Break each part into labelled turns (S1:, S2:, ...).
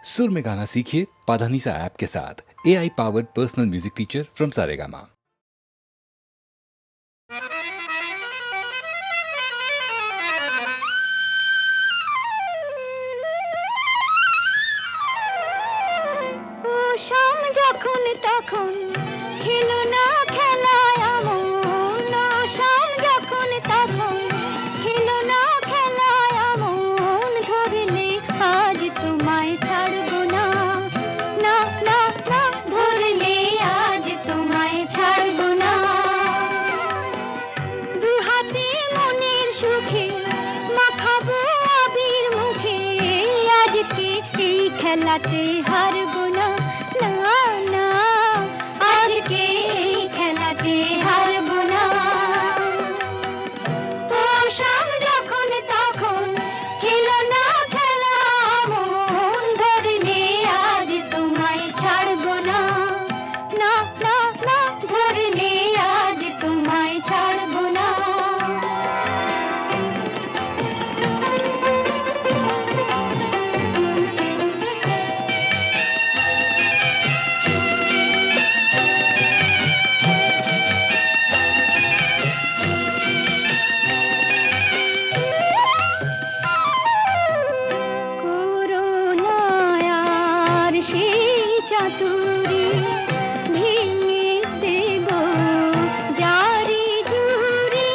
S1: सुर में गाना सीखिए पाधानीसा ऐप के साथ। AI powered personal music teacher from Saregama.
S2: শাম যখন তখন খেলো না খেলায় আমন, শাম যখন তখন খেলো না খেলায় আমন, ধরলে আজ তোমায় ছাড়বো না, না না না, ধরলে আজ তোমায় ছাড়বো না। দু হাতে মনের সুখে মাখাবো আবির মুখে, আজকে এই খেলাতে হারবো না, না না, আজকে এই খেলাতে হারবো না। ও শাম যখন তখন খেলো না খেলা মন, ধরলে আজ তোমায় ছাড়বো না, না না না, ধরলে আজ তোমায় ছাড়বো না। করুণায়ার সেই চাতুরী ভেঙে দেব জারি জুড়ি,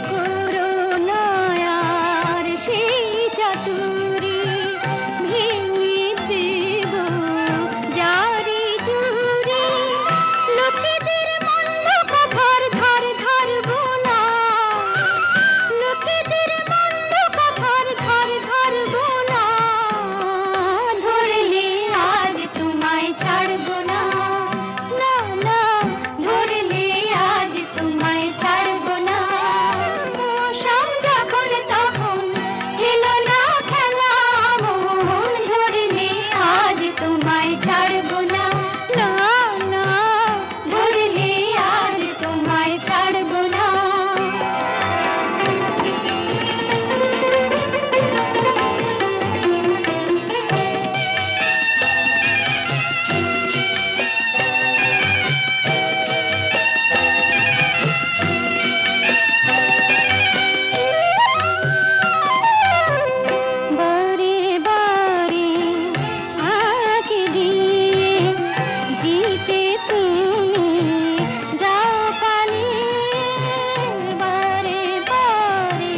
S2: করুণায়ার সেই চাতুরী ভেঙে দেব জারি জুড়ি, লোকেদের মন্দ কথার ধার ধারবো না, লোকেদের মন্দ কথার ধার ধারবো না, ধরলে আজ তোমায় ছাড়বো না, না না, ধরলে আজ তোমায় ছাড়বো না। ও শাম যখন তখন খেলো না খেলা মন, ধরলে আজ তোমায় ছাড়বো না, না না, ধরলে আজ তোমায় ছাড়বো না। বারে বারে আঁকে দিয়ে জিতে তুমি যাও পালিয়ে, বারে বারে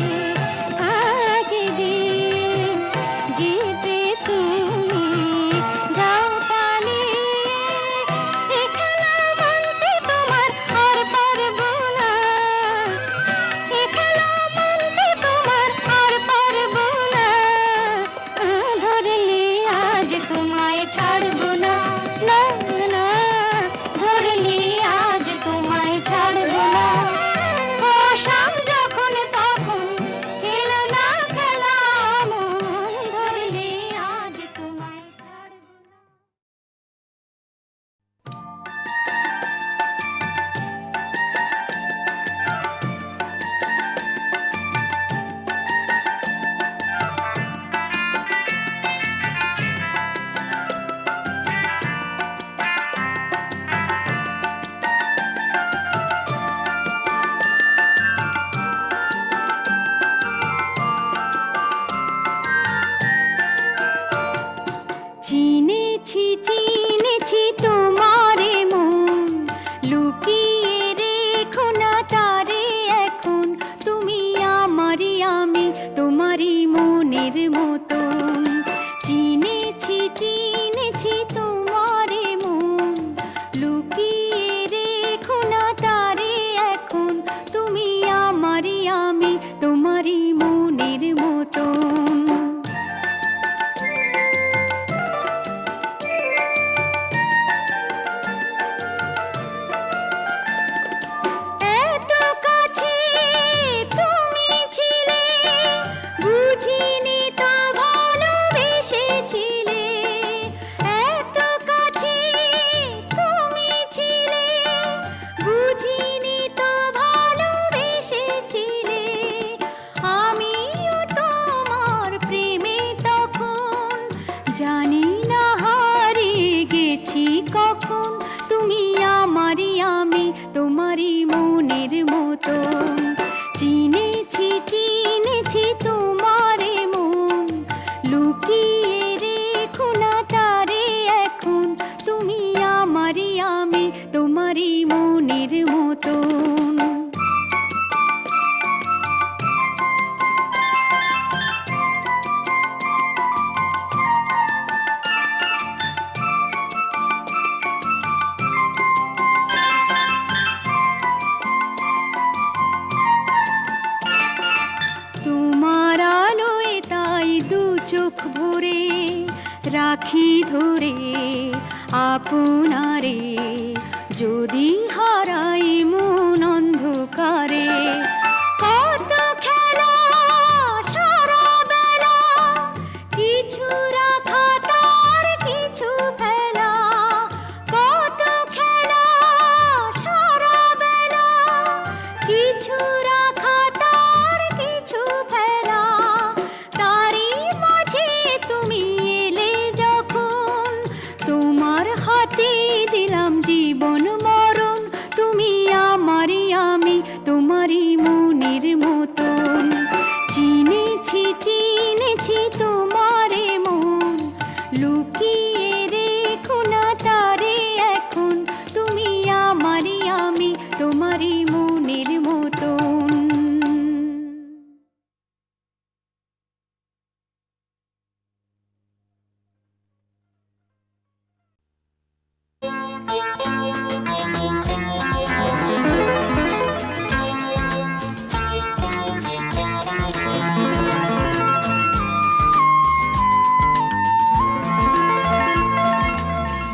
S2: আঁকে দিয়ে জিতে তুমি যাও পালিয়ে, এ খেলা মানতে তোমার আর পারবো না, এ খেলা মানতে তোমার আর পারবো না, ধরলে আজ তোমায় ছাড়বো না, না না, ধরলে আজ তোমায় ছাড়বো না। ও শাম যখন তখন খেলো না খেলা মন, ধরলে আজ তোমায় ছাড়বো না। চিনেছি চিনেছি তোমারে মন, লুকিয়ে রেখো না তারে এখন, তুমি আমারই আমি তোমারই মনের মতন। চিনেছি চিনেছি তোমারে মন, লুকিয়ে রেখো না তারে এখন, তুমি আমারই আমি তোমারই মনের মতন।
S3: রাখি ধরে আপনারে, যদি হারাই মন অন্ধকারে। কত খেলা সারা বেলা, কিছু রাখা তার কিছু ফেলা। কত খেলা সারা বেলা, কিছু রাখা তার কিছু ফেলা। তারই মাঝে তুমি এলে যখন, তোমার হাতে দিলাম জীবন মরণ। তুমি আমারই, আমি তোমারই মনের মতন। চিনেছি চিনেছি তোমারে মন, লুকিয়ে রেখো না তারে এখন। তুমি আমারই, আমি তোমারই মনের মতন।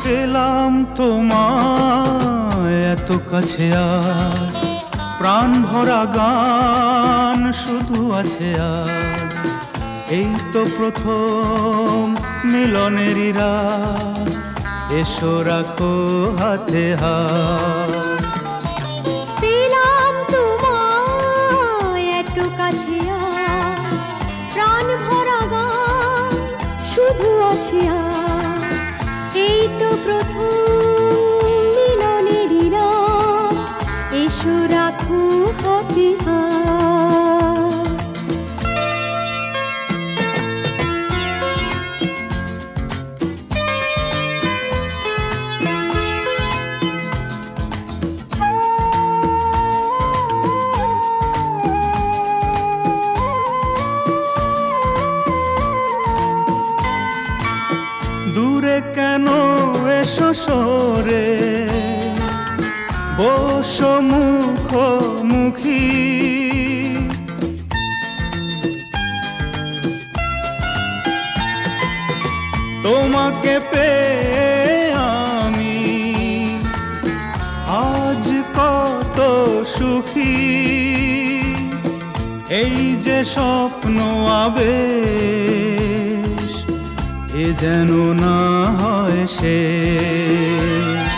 S4: পেলাম তোমায় এত কাছে, আজ প্রাণ ভরা গান শুধু আছে আজ। এই তো প্রথম মিলনেরই রাত, এসো রাখো হাতে হাত।
S3: পেলাম তোমায় এত কাছে, আজ প্রাণ ভরা গান শুধু আছে আজ। এই তো প্রথম মিলনেরই রাত, এসো রাখো হাতে হাত।
S4: দূরে কেন এসো সরে, বসো মুখোমুখি। তোমাকে পেয়ে আমি আজ কত সুখী। এই যে স্বপ্ন আবেশ, এ যেন না হয় শেষ।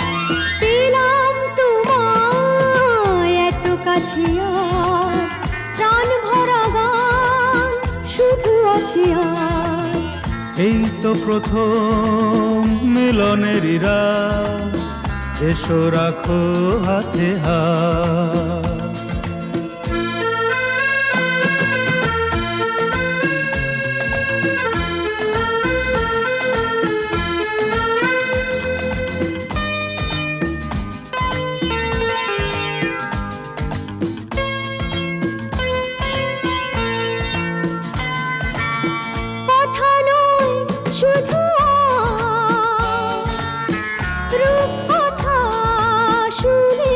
S3: পেলাম তোমায় এত কাছে, আজ প্রাণ ভরা গান শুধু আছে আজ।
S4: এই তো প্রথম মিলনেরই রাত, এসো রাখো হাতে হাত।
S3: কথা নয় শুধু আজ, রূপকথা শুনে।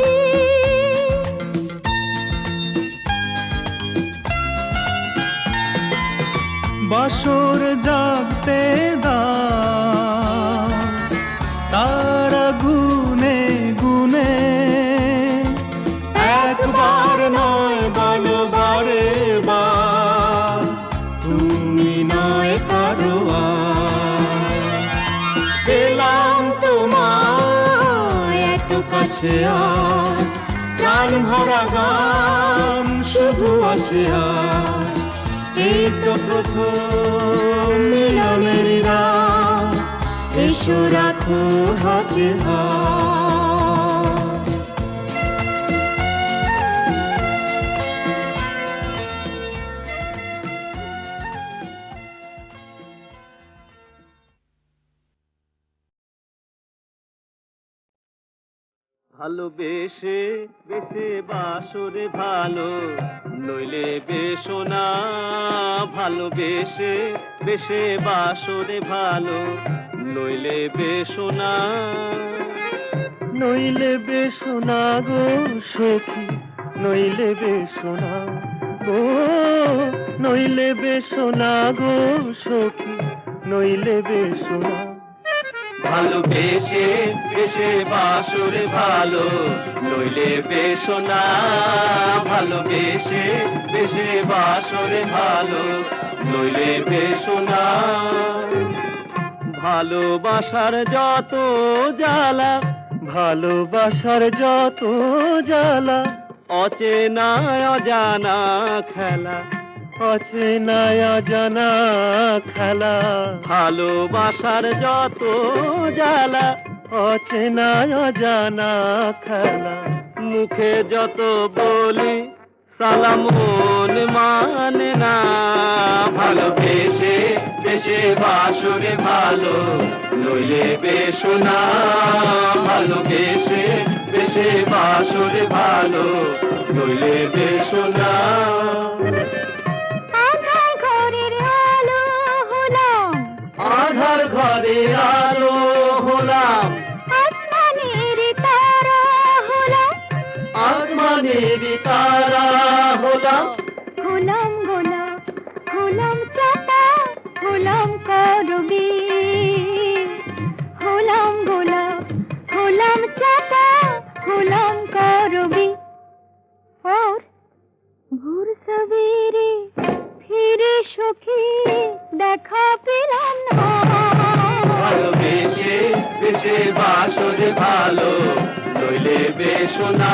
S4: বাসর জাগতে দাও, তারা গুনে গুনে। একবার নয় বলো বারে বার, তুমি নয় কারো আর। পেলাম তোমায় এত কাছে, আজ প্রাণ ভরা গান শুধু আছে আজ। এই তো প্রথম মিলনেরই রাত, এসো রাখো হাতে হাত।
S5: ভালোবেসে বেসে বাসরে ভালো, নইলে বেশো না। ভালোবেসে বেসে বাসরে ভালো, নইলে বেশো না। নইলে বেশো না গো সখী, নইলে বেশো না গো। নইলে বেশো না গো সখী, নইলে বেসুনা।
S4: ভালোবেসে বেশে বাসরে ভালো নইলে বেসোনা। ভালোবেসে বেশে বাসরে ভালো নইলে বেসোনা।
S5: ভালোবাসার যত জ্বালা, ভালোবাসার যত জ্বালা, অচেনা অজানা খেলা, অচেনা অজানা খেলা। ভালোবাসার যত জ্বালা, অচেনা অজানা খেলা। মুখে যত বলি সালাম মন মানে না।
S4: ভালোবেসে বেশে বাসরে ভালো নইলে বেসোনা। ভালোবেসে বেশে বাসরে ভালো নইলে বেসোনা।
S2: আধার ঘরের আলো হলাম,
S4: আধার ঘরে আলো হলাম,
S2: আসমানের তারা হলাম,
S4: আসমানের তারা হলাম।
S2: হলাম গোলাপ, হলাম চাপা, হলাম করবি। হলাম গোলাপ, হলাম চাপা, হলাম করবি। और ভোর সবেরে ফিরে সখী দেখা পেলাম না।
S4: ভালোবেসে বেশে বাসরে ভালো নইলে বেসোনা।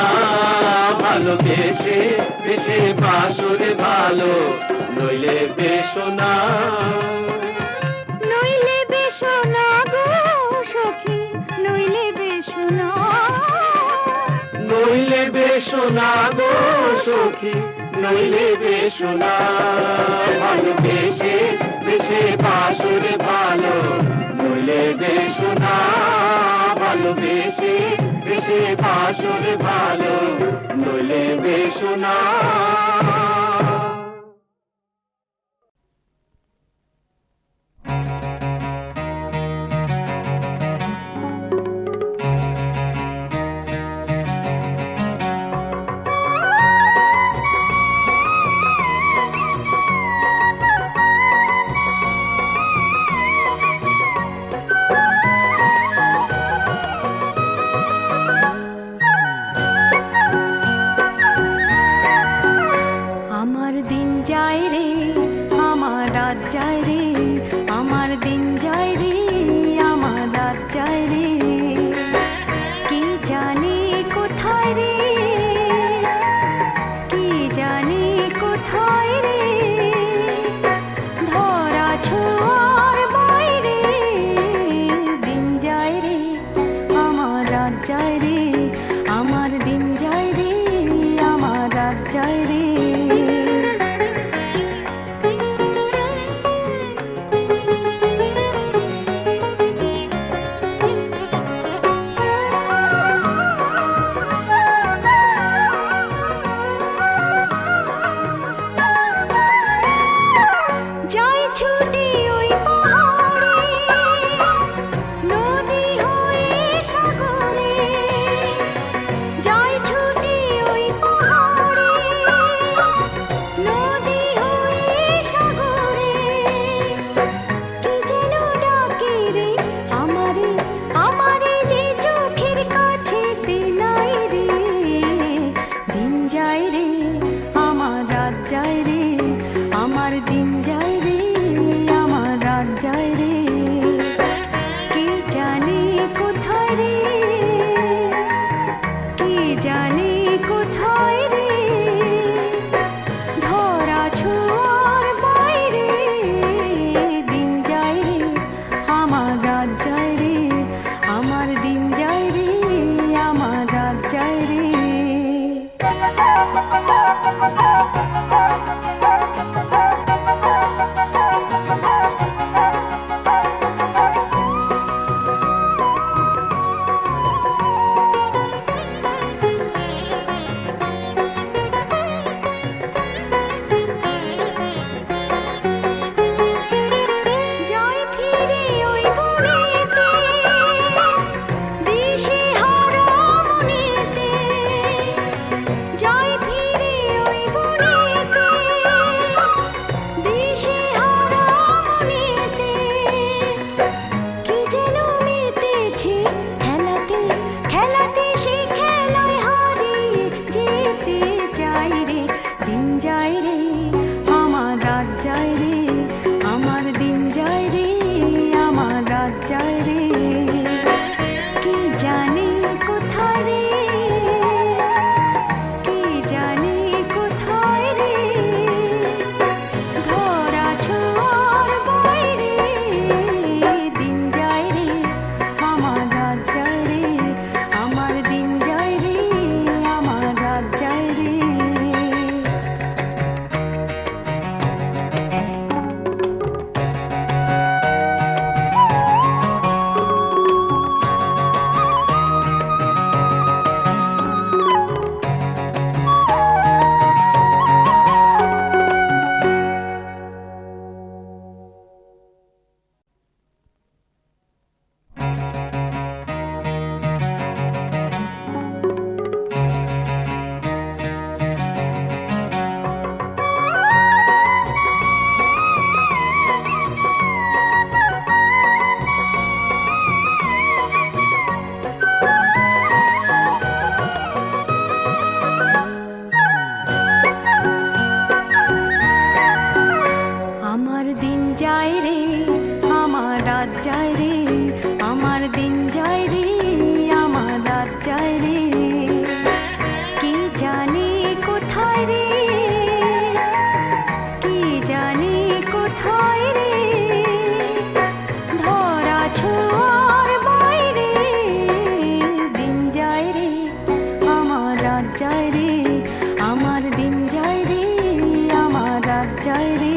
S4: ভালোবেসে বেশে বাসরে ভালো নইলে বেসোনা।
S2: নইলে বেসোনা গো সখী, নইলে বেসোনা।
S4: নইলে বেসোনা গো সখী নইলে বেসোনা। ভালোবেসে বেশে বাসরে ভালো নইলে বেসোনা। ভালোবেসে বেশে বাসরে ভালো নইলে বেসোনা।
S3: আমার দিন যায় রে, আমার রাত যায় রে, আমার দিন যায় রে, আমার রাত যায় রে। কি জানি কোথায় রে, কি জানি কোথায় রে, ধরা ছোঁয়ার বাইরে। দিন যায় রে, আমার রাত যায় রে, আমার দিন যায় রে, আমার রাত যায় রে। যাই ছুটি ওই পাহাড়ে, নদী হয়ে সাগরে, রে কি জানি কোথায় রে কি জানি কোথায় রে ধরা ছোঁয়ার বাইরে দিন যায় রে আমার রাত যায় রে আমার দিন যায় রে আমার রাত যায় রে আমার দিন যায় রে আমার রাত যায় রে আমার দিন যায় রে আমার রাত যায় রে কি জানি কোথায় রে কি জানি কোথায় রে ধরা ছোঁয়ার বাইরে দিন যায় রে আমার রাত যায় রে আমার দিন যায় রে আমার রাত যায় রে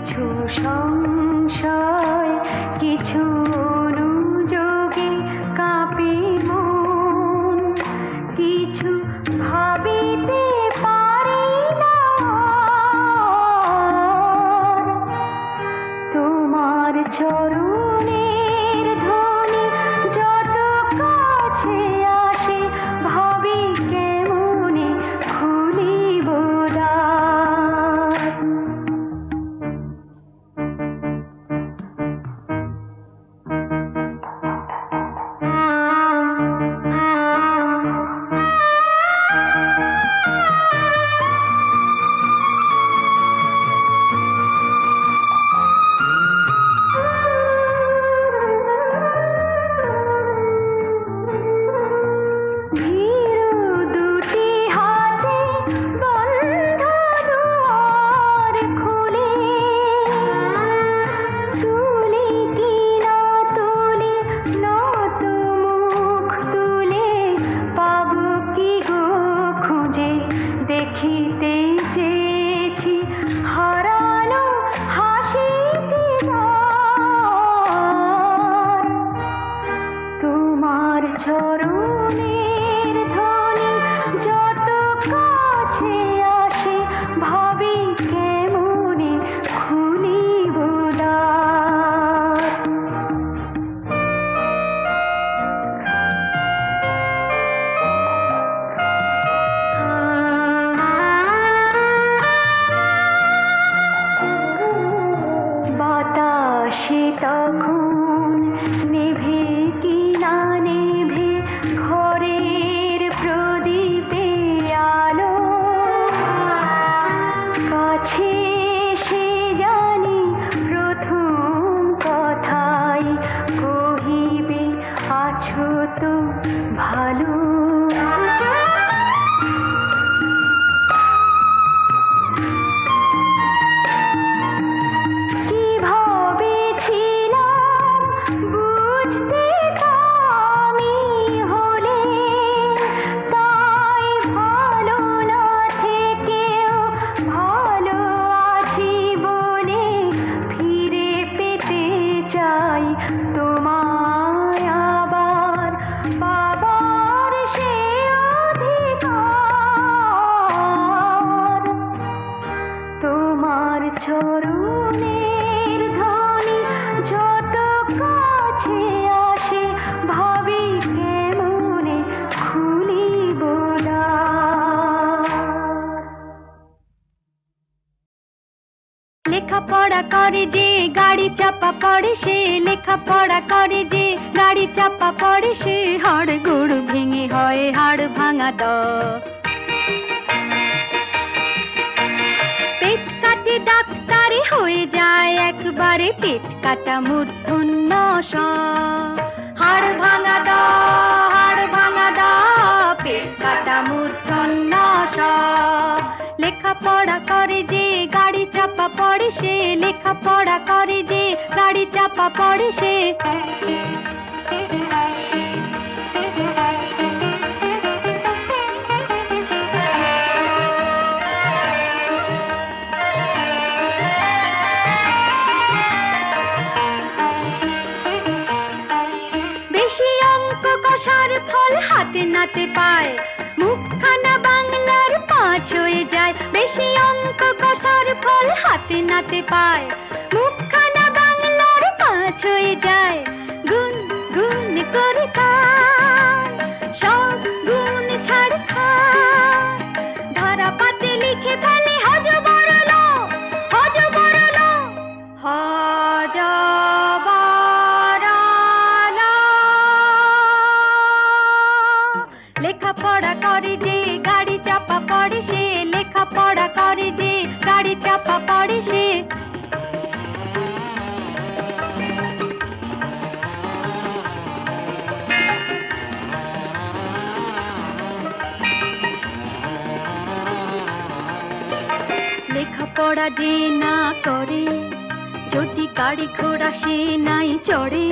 S3: কিছু সংশয়, কিছু অনুযোগে কাঁপে মন, কিছু ভাবিতে পারি না। তোমার চরণের ধ্বনি যত কাছে আসে, ভাবি কেমনে খুলিব দ্বার। ভীরু দুটি হাতে বন্ধ দুয়ার খুলে, তুলি কি না তুলি নত মুখ তুলে, পাবো কি গো খুঁজে দেখিতে চেয়েছি হারানো হাসিটি তার। তোমার চরণের ধ্বনি যত কাছে আসে, ভাবি কেমনে খুলিব দ্বার। বাতাসে তখন নেভে কি না নেভে ঘরের প্রদীপে আলো, কাছে সে জানি প্রথম কথাই কহিবে, আছো তো ভালো। কি ভাবেছিলাম বুঝতে আমি হলে, তাই ভালো না থেকেও ভালো আছি বলে ফিরে পেতে চাই তোমায় আবার, পাবার সে অধিকার। তোমার চরণের ধ্বনি যত কাছে আসে, ভাবি কেমনে খুলিব দ্বার। লেখাপড়া করে যে গাড়ি চাপা পড়ে সে, লেখাপড়া করে যে গাড়ি চাপা পড়ে সে, হাড় গোড় ভেঙে হয় হাড় ভাঙা দর। পেট কাটে ডাক্তারে হয়ে যায় একবারে পেট কাটা মূর্ধন্য ষ। হাড় ভাঙা দ, হাড় ভাঙা দ, পেট কাটা মূর্ধন্য ষ। লেখাপড়া করে যে গাড়ি চাপা পড়ে সে, লেখাপড়া করে যে গাড়ি চাপা পড়ে সে। বেশি অঙ্ক কষার ফল হাতে নাতে পায়, মুখখানা বাংলার পাঁচ হয়ে যায়। বেশি অঙ্ক কষার ফল হাতে নাতে পায়, মুখখানা বাংলার পাঁচ হয়ে যায়। গুণ গুণ করে তার সব গুণ ছাড় খায়, ধারা পাতে লিখে ফেলে হজ বড়ল, হজ বড়ল, হজ বড়ল। লেখাপড়া করে যে গাড়ি চাপা পড়ে সে, লেখাপড়া করে যে গাড়ি চাপা পড়ে সে। লেখাপড়া যে না করে যদি গাড়ি ঘোড়া সে নাই চড়ে,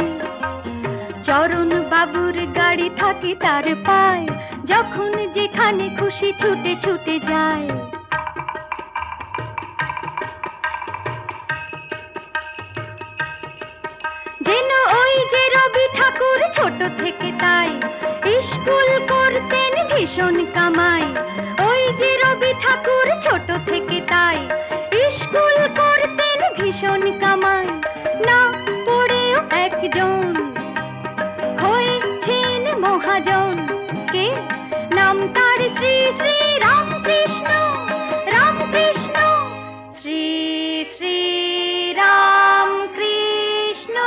S3: চরণ বাবুর গাড়ি থাকে তার পায়, যখন যেখানে খুশি ছুটে ছুটে যায়। ছোট থেকে তাই স্কুল করতেন ভীষণ কামাই। ওই যে রবি ঠাকুর ছোট থেকে তাই স্কুল করতেন ভীষণ কামাই। না পড়েও একজন হয়েছেন মহাজন। কে নাম তার? শ্রী শ্রী রামকৃষ্ণ, রামকৃষ্ণ, শ্রী শ্রী রামকৃষ্ণ।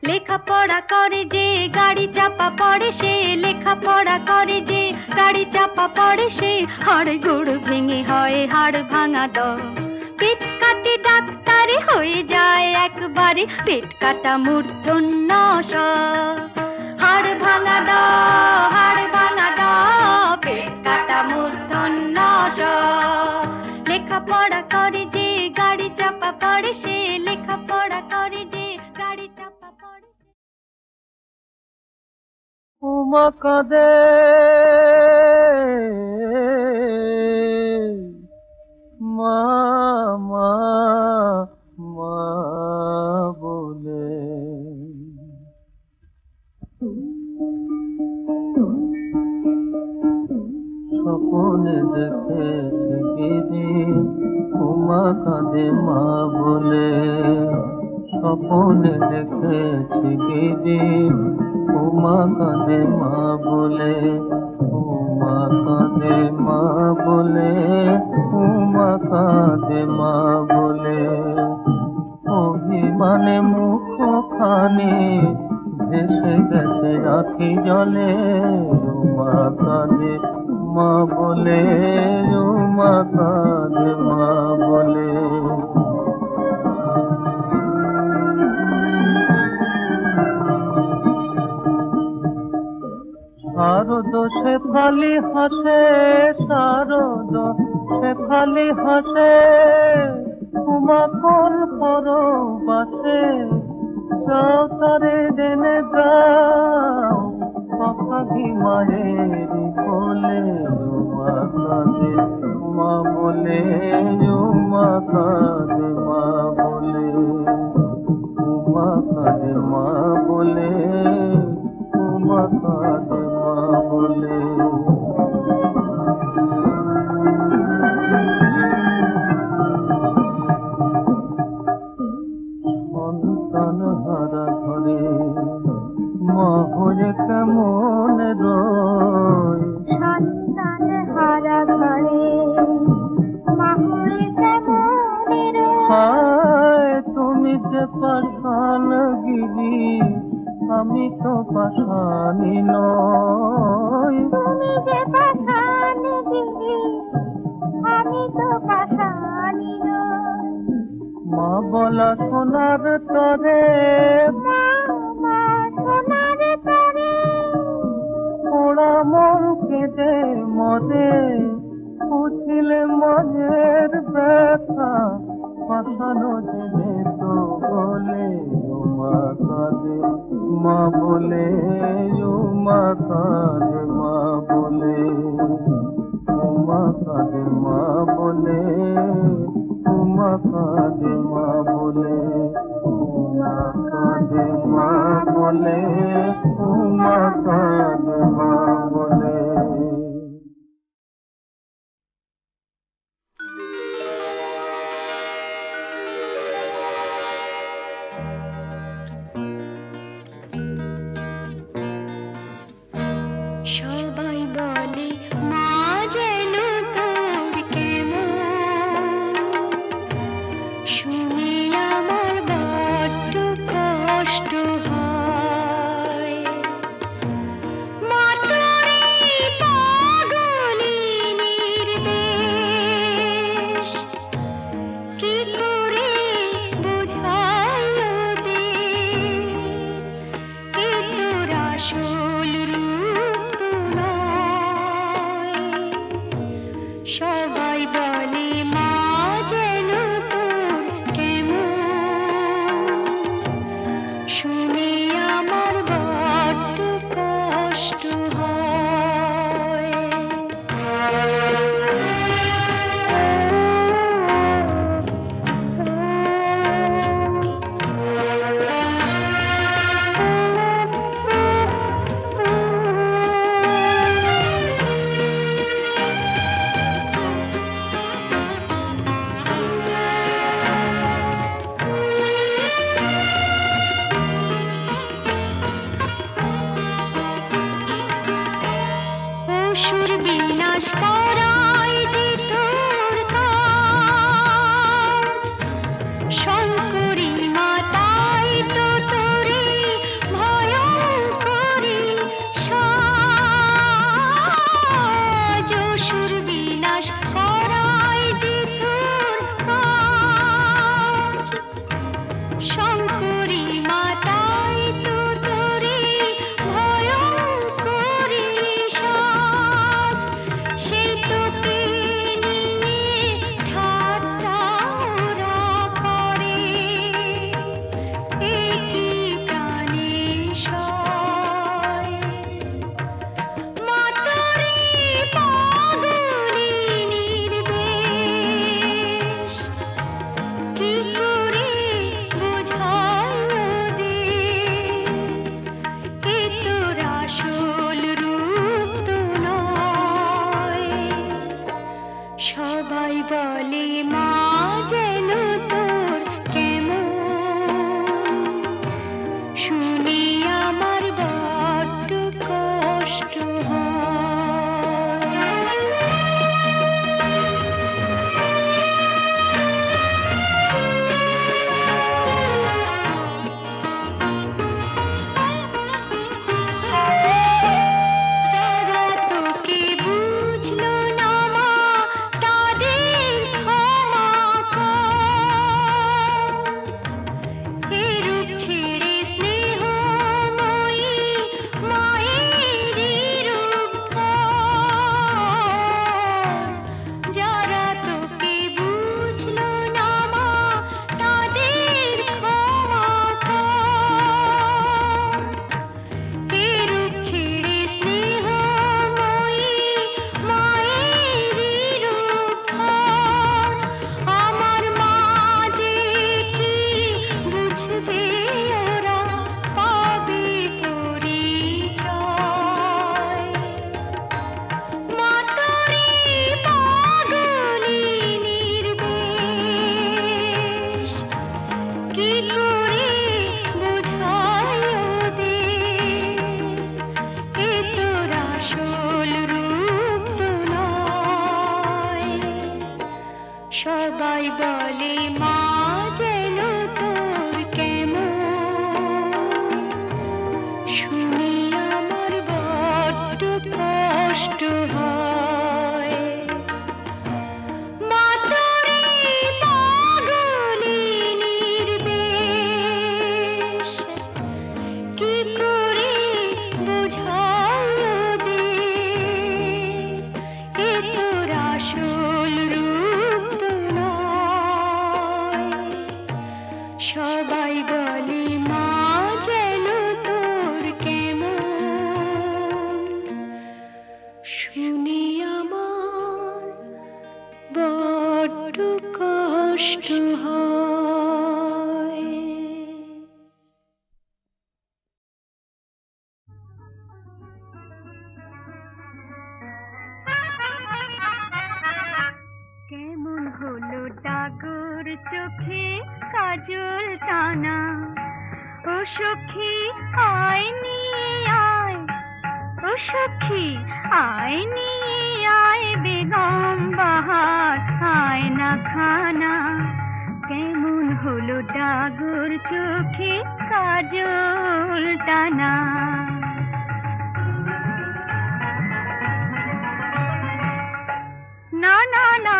S3: লেখাপড়া করে যে গাড়ি চাপা পড়ে সে, লেখাপড়া করে যে গাড়ি চাপা পড়ে সে, হাড় গোড় ভেঙে হয় হাড় ভাঙা দ। পেট কাটে ডাক্তারে হয়ে যায় একবারে পেট কাটা মূর্ধন্য ষ। হাড় ভাঙা দ, হাড় ভাঙা দ, পেট কাটা মূর্ধন্য ষ। লেখাপড়া করে যে গাড়ি চাপা পড়ে সে, লেখাপড়া করে যে গাড়ি চাপা পড়ে।
S5: উমা কাঁদে মা মা মা বলে। স্বপনে দেখেছি দিদি উমা কাঁদে মা বলে। স্বপনে দেখেছি দিদি উমা কাঁদে মা বলে। উমা কাঁদে মা বলে, উমা কাঁদে মা বলে। অভিমানে মুখখানি ভেসে গেছে আখি জলে। উমা কাঁদে মা বলে, উমা কাঁদে মা বলে। শারদ শেফালি হাসে, শারদ শেফালি হাসে, উমা কোন পরবাসে যাও তারে দেনে যাও পাখি মায়ের কোলে। উমা কাঁদে মা বলে, উমা কাঁদে মা বলে। উমা কাঁদে মা বলে, উমা কাঁদে মা বলে। সন্তান হারা ঘরে মা হয়ে কেমন রয়।
S2: সন্তান হারা ঘরে মা হয়ে কেমন রয়।
S5: হায় তুমি যে পাষাণ গিরি আমি তো পাষাণী নই।
S2: তুমি যে পাষাণ গিরি আমি তো পাষাণী নই।
S5: মা বলা সোনার তরে,
S2: মা মা সোনার তরে
S5: পোড়া মন কেঁদে মরে। বুঝিলে মনের ব্যথা পাঠানো যে তো বলে। উমা কাঁদে মা বলে, উমা কাঁদে মা বলে। উমা কাঁদে মা বলে, উমা কাঁদে মা বলে। উমা কাঁদে মা বলে, উমা কাঁদে মা বলে।
S3: সবাই বলে মা যেন তোর কেমন, শুনে আমার বড্ড কষ্ট হয়। মা তোরে পাগলিনীর বেশ কি করে বোঝাই ওদের, এ তোর আসল রূপ তো নয়। সবাই বলে মা যেন তোর কেমন, শুনে আমার বড্ড কষ্ট হয়। বিনাশ করাই যে তোর কাজ, শঙ্করী মাতাই তো তোরে ভয়ঙ্করী সাজ, অসুর বিনাশ করাই যে তোর কাজ, শঙ্করী মাতাই তো তোরে ভয়ঙ্করী সাজ, সেই তোকে নিয়ে ঠাট্টা ওরা করে, একই প্রাণে সয়। মা তোরে পাগলি নির্দেশ, কি করে বোঝায় ওদের, এ তোর আসল রূপ তো নয়। সবাই বলে মা যেন তোর কেমন, শুনি আমার বড্ড কষ্ট হয়। যারা তোকে বুঝলো না মা, তাদের ক্ষমা কর, এরূপ ছেড়ে স্নেহময়ী মায়েরই রূপ ধর। যারা তোকে বুঝলো না মা, তাদের ক্ষমা কর, এরূপ ছেড়ে স্নেহময়ী মায়েরই রূপ ধর। আমার মা যে কি বুঝবে ওরা, পাবে পরিচয়। মা তোরে পাগলি নির্দেশ, কি করে বোঝায় ওদের, এ তোর আসল রূপ তো নয়। সবাই বলে মা যেন তোর কেমন, শুনি আমার বড্ড কষ্ট হয়। মা তোরে পাগলি নির্দেশ, কি করে বোঝায় ওদের, এ তোর আসল রূপ তো নয়। সবাই বলে মা যেন তোর কেমন, শুনি আমার বড্ড কষ্ট হয়। কেমন হলো ডাগর চোখে কাজল টানা, ও সখী আয় নিয়ে আয়, ও সখী আয় নিয়ে আয়, বেগম বাহার আয় না খানা। কেমন হলো ডাগর চোখে কাজল টানা, না না না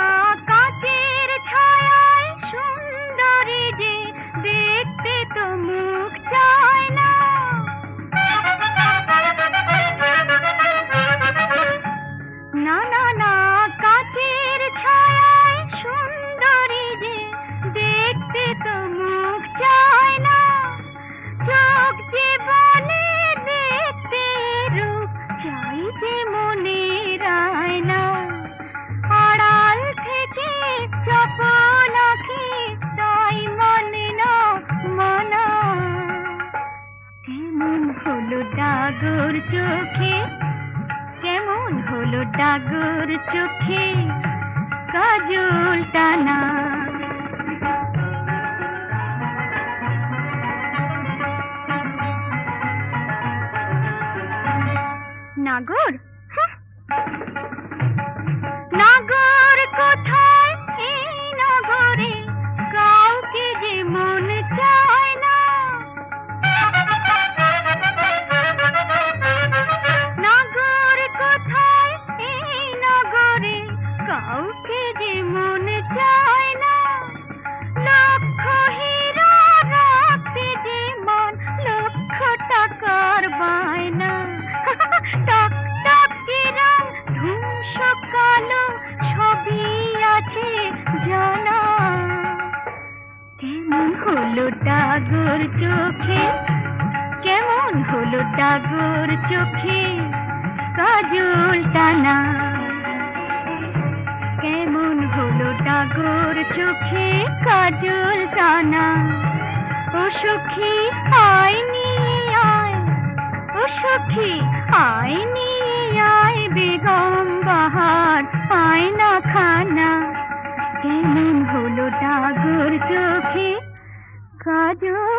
S3: কাচের ছায়ায় সুন্দরী যে, দেখতে তো মুখ চায় না। না না না কাচের ছায়ায় সুন্দরী যে, দেখতে তো মুখ চায় না। চোখ যে বলে দেখতে রূপ, চাই যে মনের আয়না। আড়াল থেকে চপল আঁখি, তাই মানে না মানা। কেমন হলো ডাগর চোখে, কেমন হলো ডাগর চোখে কাজল টানা। নাগর,
S2: কাউকে যে মনে চায় না, লক্ষ হীরা রাখতে যে মন লক্ষ টাকার বায়না। টক টকে রং ধূস কালো সবই আছে জানা। কেমন হলো ডাগর চোখে, কেমন হলো ডাগর চোখে কাজল টানা। কেমন হলো ডাগর চোখে কাজল টানা। ও সখী আয় নিয়ে আয়, ও সখী আয় নিয়ে আয় বেগম বাহার আয়না খানা। কেমন হলো ডাগর চোখে কাজল